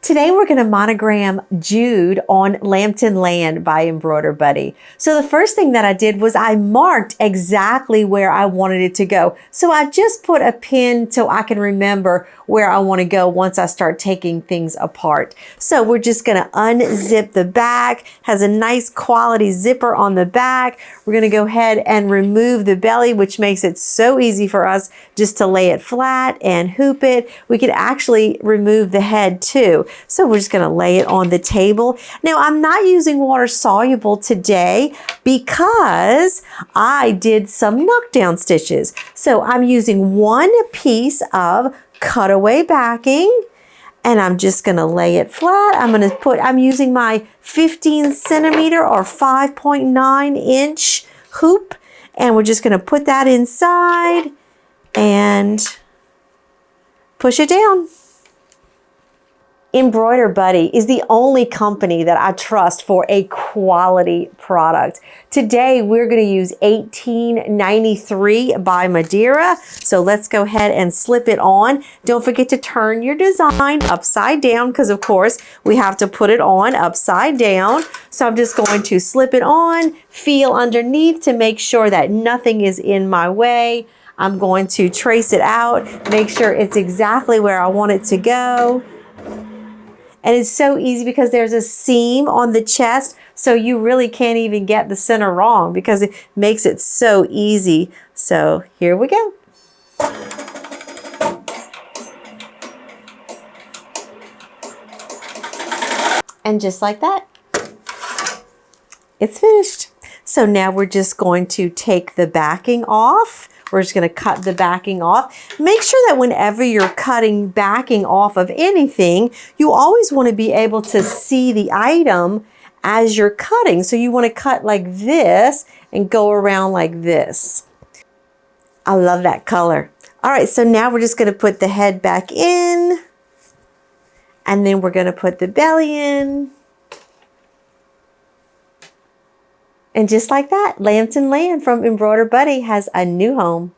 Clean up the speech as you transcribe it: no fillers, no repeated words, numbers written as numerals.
Today we're going to monogram Jude on Lambton Lamb by Embroider Buddy. So the first thing that I did was I marked exactly where I wanted it to go. So I just put a pin so I can remember where I want to go once I start taking things apart. So we're just going to unzip the back. Has a nice quality zipper on the back. We're going to go ahead and remove the belly, which makes it so easy for us just to lay it flat and hoop it. We could actually remove the head too. So we're just going to lay it on the table. Now I'm not using water soluble today because I did some knockdown stitches. So I'm using one piece of cutaway backing and I'm just going to lay it flat. I'm using my 15 centimeter or 5.9 inch hoop, and we're just going to put that inside and push it down. Embroider Buddy is the only company that I trust for a quality product. Today we're going to use 1893 by Madeira. So let's go ahead and slip it on. Don't forget to turn your design upside down because of course we have to put it on upside down. So I'm just going to slip it on, feel underneath to make sure that nothing is in my way. I'm going to trace it out, make sure it's exactly where I want it to go. And it's so easy because there's a seam on the chest, so you really can't even get the center wrong because it makes it so easy. So here we go. And just like that, it's finished. So now we're just going to take the backing off. We're just going to cut the backing off. Make sure that whenever you're cutting backing off of anything, you always want to be able to see the item as you're cutting. So you want to cut like this and go around like this. I love that color. All right, so now we're just going to put the head back in, and then we're going to put the belly in. And just like that, Lambton Lamb from Embroider Buddy has a new home.